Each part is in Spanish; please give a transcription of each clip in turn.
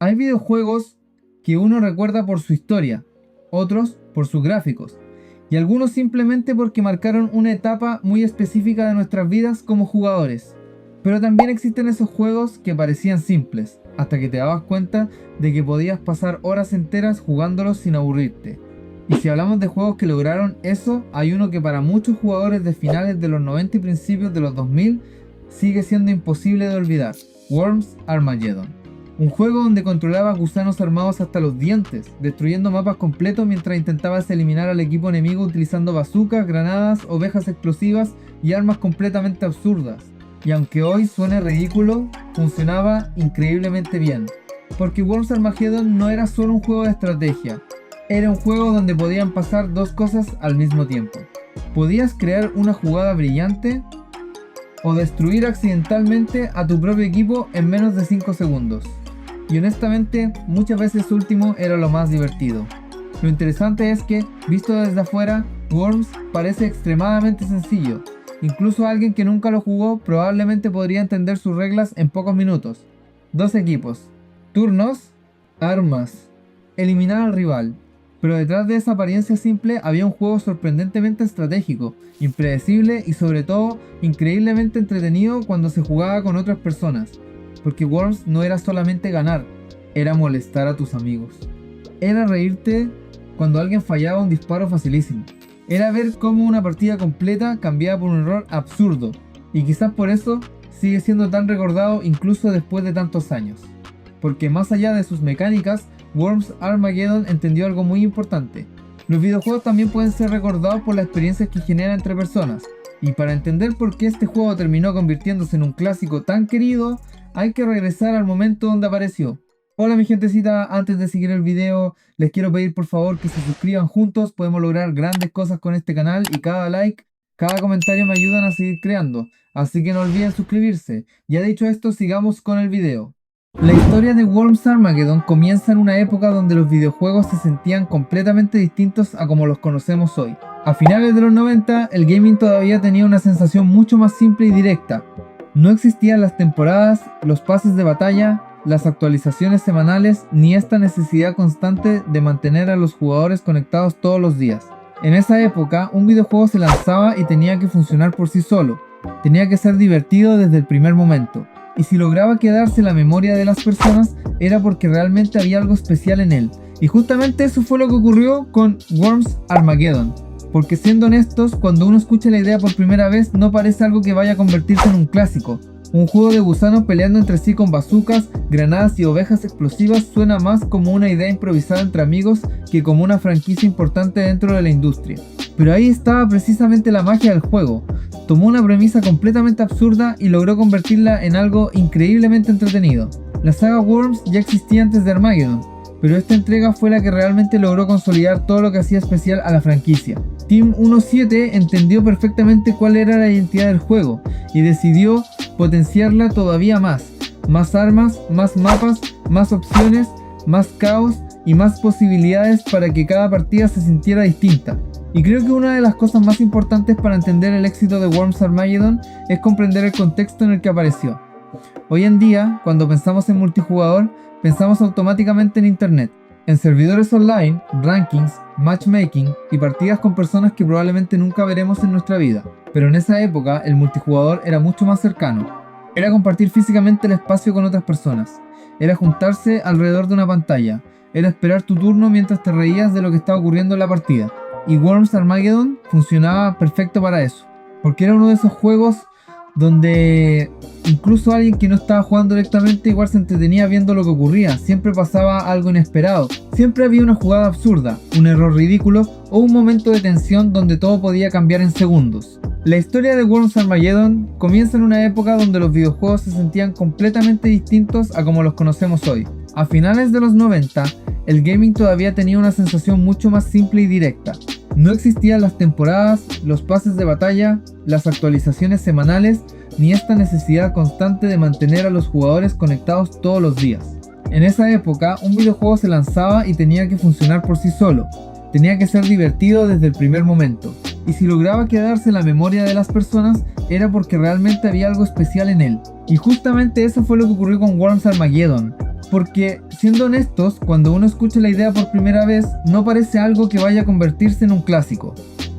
Hay videojuegos que uno recuerda por su historia, otros por sus gráficos, y algunos simplemente porque marcaron una etapa muy específica de nuestras vidas como jugadores. Pero también existen esos juegos que parecían simples, hasta que te dabas cuenta de que podías pasar horas enteras jugándolos sin aburrirte. Y si hablamos de juegos que lograron eso, hay uno que para muchos jugadores de finales de los 90 y principios de los 2000 sigue siendo imposible de olvidar: Worms Armageddon. Un juego donde controlabas gusanos armados hasta los dientes, destruyendo mapas completos mientras intentabas eliminar al equipo enemigo utilizando bazucas, granadas, ovejas explosivas y armas completamente absurdas. Y aunque hoy suene ridículo, funcionaba increíblemente bien. Porque Worms Armageddon no era solo un juego de estrategia, era un juego donde podían pasar dos cosas al mismo tiempo. Podías crear una jugada brillante o destruir accidentalmente a tu propio equipo en menos de 5 segundos. Y honestamente, muchas veces último era lo más divertido. Lo interesante es que, visto desde afuera, Worms parece extremadamente sencillo. Incluso alguien que nunca lo jugó probablemente podría entender sus reglas en pocos minutos. Dos equipos, turnos, armas, eliminar al rival. Pero detrás de esa apariencia simple había un juego sorprendentemente estratégico, impredecible y sobre todo increíblemente entretenido cuando se jugaba con otras personas. Porque Worms no era solamente ganar, era molestar a tus amigos. Era reírte cuando alguien fallaba un disparo facilísimo. Era ver cómo una partida completa cambiaba por un error absurdo. Y quizás por eso sigue siendo tan recordado incluso después de tantos años. Porque más allá de sus mecánicas, Worms Armageddon entendió algo muy importante. Los videojuegos también pueden ser recordados por las experiencias que generan entre personas. Y para entender por qué este juego terminó convirtiéndose en un clásico tan querido, hay que regresar al momento donde apareció. Hola mi gentecita, antes de seguir el video, les quiero pedir por favor que se suscriban juntos, podemos lograr grandes cosas con este canal y cada like, cada comentario me ayudan a seguir creando, así que no olviden suscribirse. Ya dicho esto, sigamos con el video. La historia de Worms Armageddon comienza en una época donde los videojuegos se sentían completamente distintos a como los conocemos hoy. A finales de los 90, el gaming todavía tenía una sensación mucho más simple y directa. No existían las temporadas, los pases de batalla, las actualizaciones semanales, ni esta necesidad constante de mantener a los jugadores conectados todos los días. En esa época, un videojuego se lanzaba y tenía que funcionar por sí solo. Tenía que ser divertido desde el primer momento. Y si lograba quedarse en la memoria de las personas, era porque realmente había algo especial en él. Y justamente eso fue lo que ocurrió con Worms Armageddon. Porque siendo honestos, cuando uno escucha la idea por primera vez, no parece algo que vaya a convertirse en un clásico. Un juego de gusanos peleando entre sí con bazucas, granadas y ovejas explosivas suena más como una idea improvisada entre amigos que como una franquicia importante dentro de la industria. Pero ahí estaba precisamente la magia del juego. Tomó una premisa completamente absurda y logró convertirla en algo increíblemente entretenido. La saga Worms ya existía antes de Armageddon, pero esta entrega fue la que realmente logró consolidar todo lo que hacía especial a la franquicia. Team 17 entendió perfectamente cuál era la identidad del juego y decidió potenciarla todavía más. Más armas, más mapas, más opciones, más caos y más posibilidades para que cada partida se sintiera distinta. Y creo que una de las cosas más importantes para entender el éxito de Worms Armageddon es comprender el contexto en el que apareció. Hoy en día, cuando pensamos en multijugador, pensamos automáticamente en internet, en servidores online, rankings, matchmaking y partidas con personas que probablemente nunca veremos en nuestra vida. Pero en esa época, el multijugador era mucho más cercano. Era compartir físicamente el espacio con otras personas. Era juntarse alrededor de una pantalla. Era esperar tu turno mientras te reías de lo que estaba ocurriendo en la partida. Y Worms Armageddon funcionaba perfecto para eso, porque era uno de esos juegos donde incluso alguien que no estaba jugando directamente igual se entretenía viendo lo que ocurría. Siempre pasaba algo inesperado, siempre había una jugada absurda, un error ridículo o un momento de tensión donde todo podía cambiar en segundos. La historia de Worms Armageddon comienza en una época donde los videojuegos se sentían completamente distintos a como los conocemos hoy. A finales de los 90, el gaming todavía tenía una sensación mucho más simple y directa. No existían las temporadas, los pases de batalla, las actualizaciones semanales, ni esta necesidad constante de mantener a los jugadores conectados todos los días. En esa época, un videojuego se lanzaba y tenía que funcionar por sí solo. Tenía que ser divertido desde el primer momento. Y si lograba quedarse en la memoria de las personas, era porque realmente había algo especial en él. Y justamente eso fue lo que ocurrió con Worms Armageddon. Porque, siendo honestos, cuando uno escucha la idea por primera vez, no parece algo que vaya a convertirse en un clásico.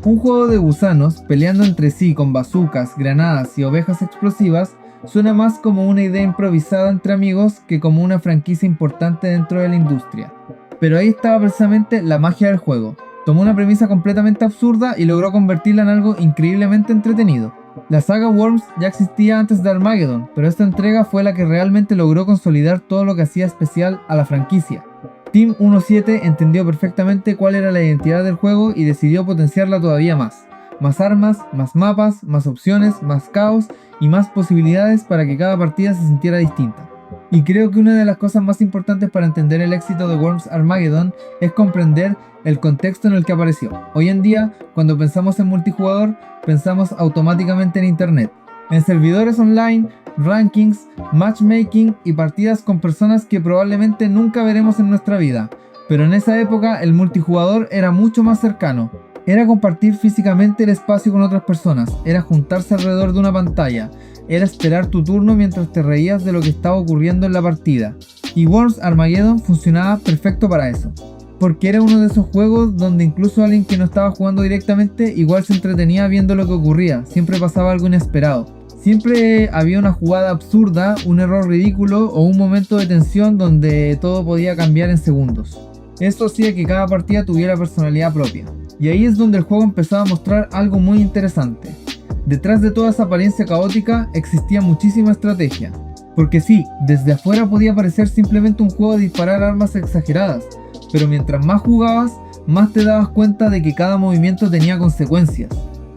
Un juego de gusanos peleando entre sí con bazucas, granadas y ovejas explosivas suena más como una idea improvisada entre amigos que como una franquicia importante dentro de la industria. Pero ahí estaba precisamente la magia del juego. Tomó una premisa completamente absurda y logró convertirla en algo increíblemente entretenido. La saga Worms ya existía antes de Armageddon, pero esta entrega fue la que realmente logró consolidar todo lo que hacía especial a la franquicia. Team 17 entendió perfectamente cuál era la identidad del juego y decidió potenciarla todavía más. Más armas, más mapas, más opciones, más caos y más posibilidades para que cada partida se sintiera distinta. Y creo que una de las cosas más importantes para entender el éxito de Worms Armageddon es comprender el contexto en el que apareció. Hoy en día, cuando pensamos en multijugador, pensamos automáticamente en internet, en servidores online, rankings, matchmaking y partidas con personas que probablemente nunca veremos en nuestra vida. Pero en esa época el multijugador era mucho más cercano. Era compartir físicamente el espacio con otras personas, era juntarse alrededor de una pantalla, era esperar tu turno mientras te reías de lo que estaba ocurriendo en la partida. Y Worms Armageddon funcionaba perfecto para eso. Porque era uno de esos juegos donde incluso alguien que no estaba jugando directamente igual se entretenía viendo lo que ocurría, siempre pasaba algo inesperado. Siempre había una jugada absurda, un error ridículo o un momento de tensión donde todo podía cambiar en segundos. Esto hacía que cada partida tuviera personalidad propia. Y ahí es donde el juego empezaba a mostrar algo muy interesante. Detrás de toda esa apariencia caótica existía muchísima estrategia. Porque sí, desde afuera podía parecer simplemente un juego de disparar armas exageradas, pero mientras más jugabas, más te dabas cuenta de que cada movimiento tenía consecuencias.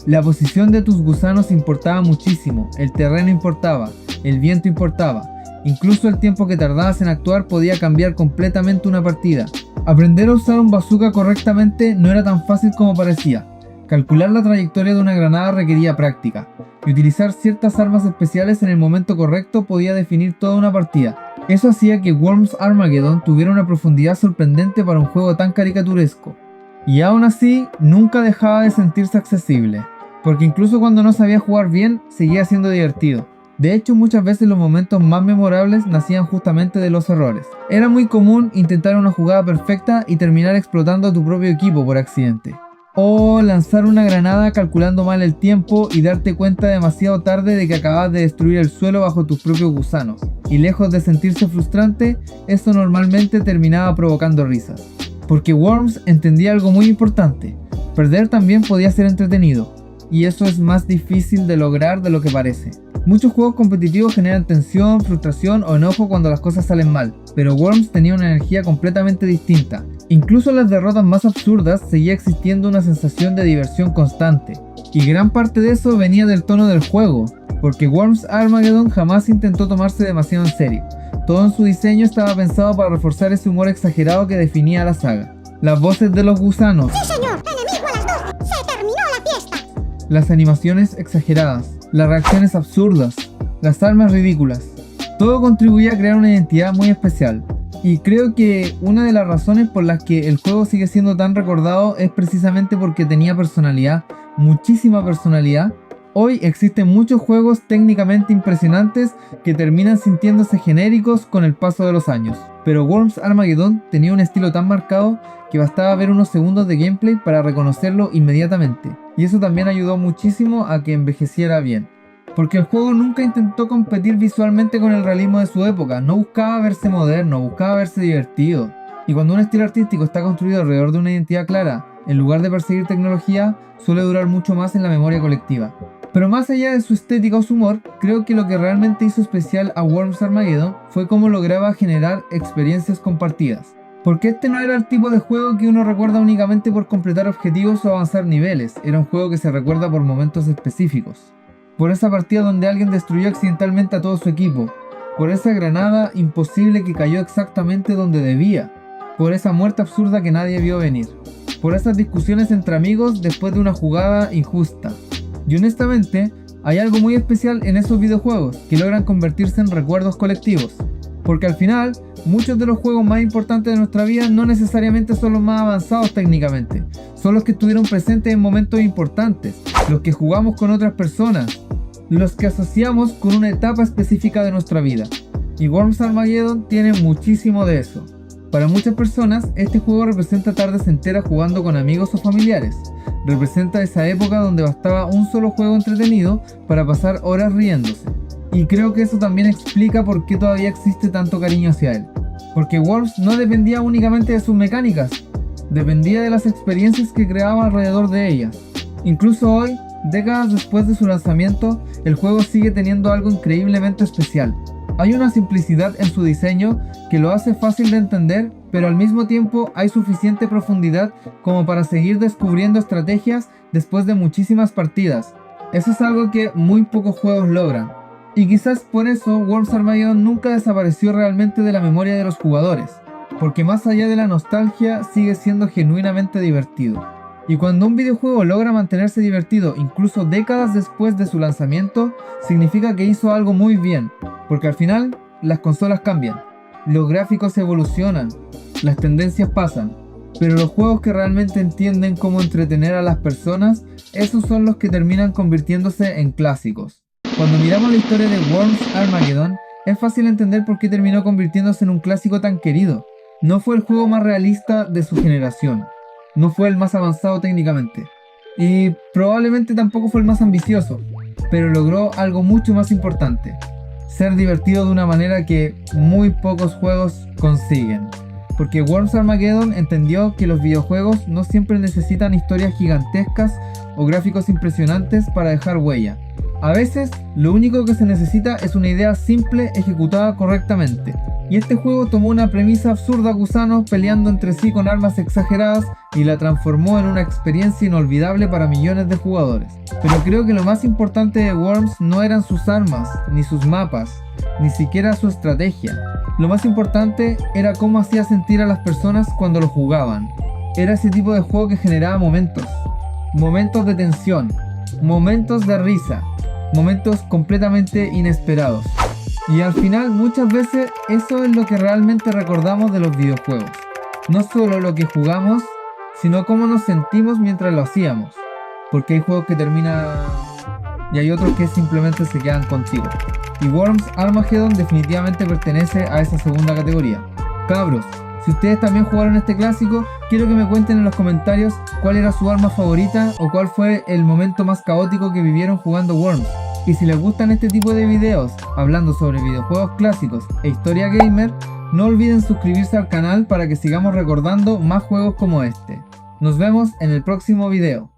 La posición de tus gusanos importaba muchísimo, el terreno importaba, el viento importaba, incluso el tiempo que tardabas en actuar podía cambiar completamente una partida. Aprender a usar un bazooka correctamente no era tan fácil como parecía. Calcular la trayectoria de una granada requería práctica, y utilizar ciertas armas especiales en el momento correcto podía definir toda una partida. Eso hacía que Worms Armageddon tuviera una profundidad sorprendente para un juego tan caricaturesco. Y aún así, nunca dejaba de sentirse accesible, porque incluso cuando no sabía jugar bien, seguía siendo divertido. De hecho, muchas veces los momentos más memorables nacían justamente de los errores. Era muy común intentar una jugada perfecta y terminar explotando a tu propio equipo por accidente. O lanzar una granada calculando mal el tiempo y darte cuenta demasiado tarde de que acabas de destruir el suelo bajo tus propios gusanos. Y lejos de sentirse frustrante, eso normalmente terminaba provocando risas. Porque Worms entendía algo muy importante: perder también podía ser entretenido, y eso es más difícil de lograr de lo que parece. Muchos juegos competitivos generan tensión, frustración o enojo cuando las cosas salen mal, pero Worms tenía una energía completamente distinta. Incluso en las derrotas más absurdas seguía existiendo una sensación de diversión constante, y gran parte de eso venía del tono del juego, porque Worms Armageddon jamás intentó tomarse demasiado en serio. Todo en su diseño estaba pensado para reforzar ese humor exagerado que definía la saga. Las voces de los gusanos. ¡Sí, señor! ¡Enemigo a las 12! ¡Se terminó la fiesta! Las animaciones exageradas, las reacciones absurdas, las armas ridículas. Todo contribuía a crear una identidad muy especial. Y creo que una de las razones por las que el juego sigue siendo tan recordado es precisamente porque tenía personalidad, muchísima personalidad. Hoy existen muchos juegos técnicamente impresionantes que terminan sintiéndose genéricos con el paso de los años. Pero Worms Armageddon tenía un estilo tan marcado que bastaba ver unos segundos de gameplay para reconocerlo inmediatamente. Y eso también ayudó muchísimo a que envejeciera bien. Porque el juego nunca intentó competir visualmente con el realismo de su época, no buscaba verse moderno, buscaba verse divertido. Y cuando un estilo artístico está construido alrededor de una identidad clara, en lugar de perseguir tecnología, suele durar mucho más en la memoria colectiva. Pero más allá de su estética o su humor, creo que lo que realmente hizo especial a Worms Armageddon fue cómo lograba generar experiencias compartidas. Porque este no era el tipo de juego que uno recuerda únicamente por completar objetivos o avanzar niveles, era un juego que se recuerda por momentos específicos. Por esa partida donde alguien destruyó accidentalmente a todo su equipo, por esa granada imposible que cayó exactamente donde debía, por esa muerte absurda que nadie vio venir, por esas discusiones entre amigos después de una jugada injusta. Y honestamente, hay algo muy especial en esos videojuegos que logran convertirse en recuerdos colectivos. Porque al final, muchos de los juegos más importantes de nuestra vida no necesariamente son los más avanzados técnicamente, son los que estuvieron presentes en momentos importantes, los que jugamos con otras personas, los que asociamos con una etapa específica de nuestra vida. Y Worms Armageddon tiene muchísimo de eso. Para muchas personas, este juego representa tardes enteras jugando con amigos o familiares. Representa esa época donde bastaba un solo juego entretenido para pasar horas riéndose. Y creo que eso también explica por qué todavía existe tanto cariño hacia él. Porque Worms no dependía únicamente de sus mecánicas, dependía de las experiencias que creaba alrededor de ellas. Incluso hoy, décadas después de su lanzamiento, el juego sigue teniendo algo increíblemente especial. Hay una simplicidad en su diseño que lo hace fácil de entender, pero al mismo tiempo hay suficiente profundidad como para seguir descubriendo estrategias después de muchísimas partidas. Eso es algo que muy pocos juegos logran. Y quizás por eso Worms Armageddon nunca desapareció realmente de la memoria de los jugadores, porque más allá de la nostalgia sigue siendo genuinamente divertido. Y cuando un videojuego logra mantenerse divertido incluso décadas después de su lanzamiento, significa que hizo algo muy bien, porque al final las consolas cambian, los gráficos evolucionan, las tendencias pasan, pero los juegos que realmente entienden cómo entretener a las personas, esos son los que terminan convirtiéndose en clásicos. Cuando miramos la historia de Worms Armageddon, es fácil entender por qué terminó convirtiéndose en un clásico tan querido. No fue el juego más realista de su generación, no fue el más avanzado técnicamente, y probablemente tampoco fue el más ambicioso, pero logró algo mucho más importante: ser divertido de una manera que muy pocos juegos consiguen. Porque Worms Armageddon entendió que los videojuegos no siempre necesitan historias gigantescas o gráficos impresionantes para dejar huella. A veces, lo único que se necesita es una idea simple ejecutada correctamente. Y este juego tomó una premisa absurda: gusanos peleando entre sí con armas exageradas, y la transformó en una experiencia inolvidable para millones de jugadores. Pero creo que lo más importante de Worms no eran sus armas, ni sus mapas, ni siquiera su estrategia. Lo más importante era cómo hacía sentir a las personas cuando lo jugaban. Era ese tipo de juego que generaba momentos de tensión, momentos de risa, momentos completamente inesperados. Y al final muchas veces eso es lo que realmente recordamos de los videojuegos. No solo lo que jugamos, sino cómo nos sentimos mientras lo hacíamos. Porque hay juegos que terminan y hay otros que simplemente se quedan contigo. Y Worms Armageddon definitivamente pertenece a esa segunda categoría. Cabros, si ustedes también jugaron este clásico, quiero que me cuenten en los comentarios cuál era su arma favorita o cuál fue el momento más caótico que vivieron jugando Worms. Y si les gustan este tipo de videos hablando sobre videojuegos clásicos e historia gamer, no olviden suscribirse al canal para que sigamos recordando más juegos como este. Nos vemos en el próximo video.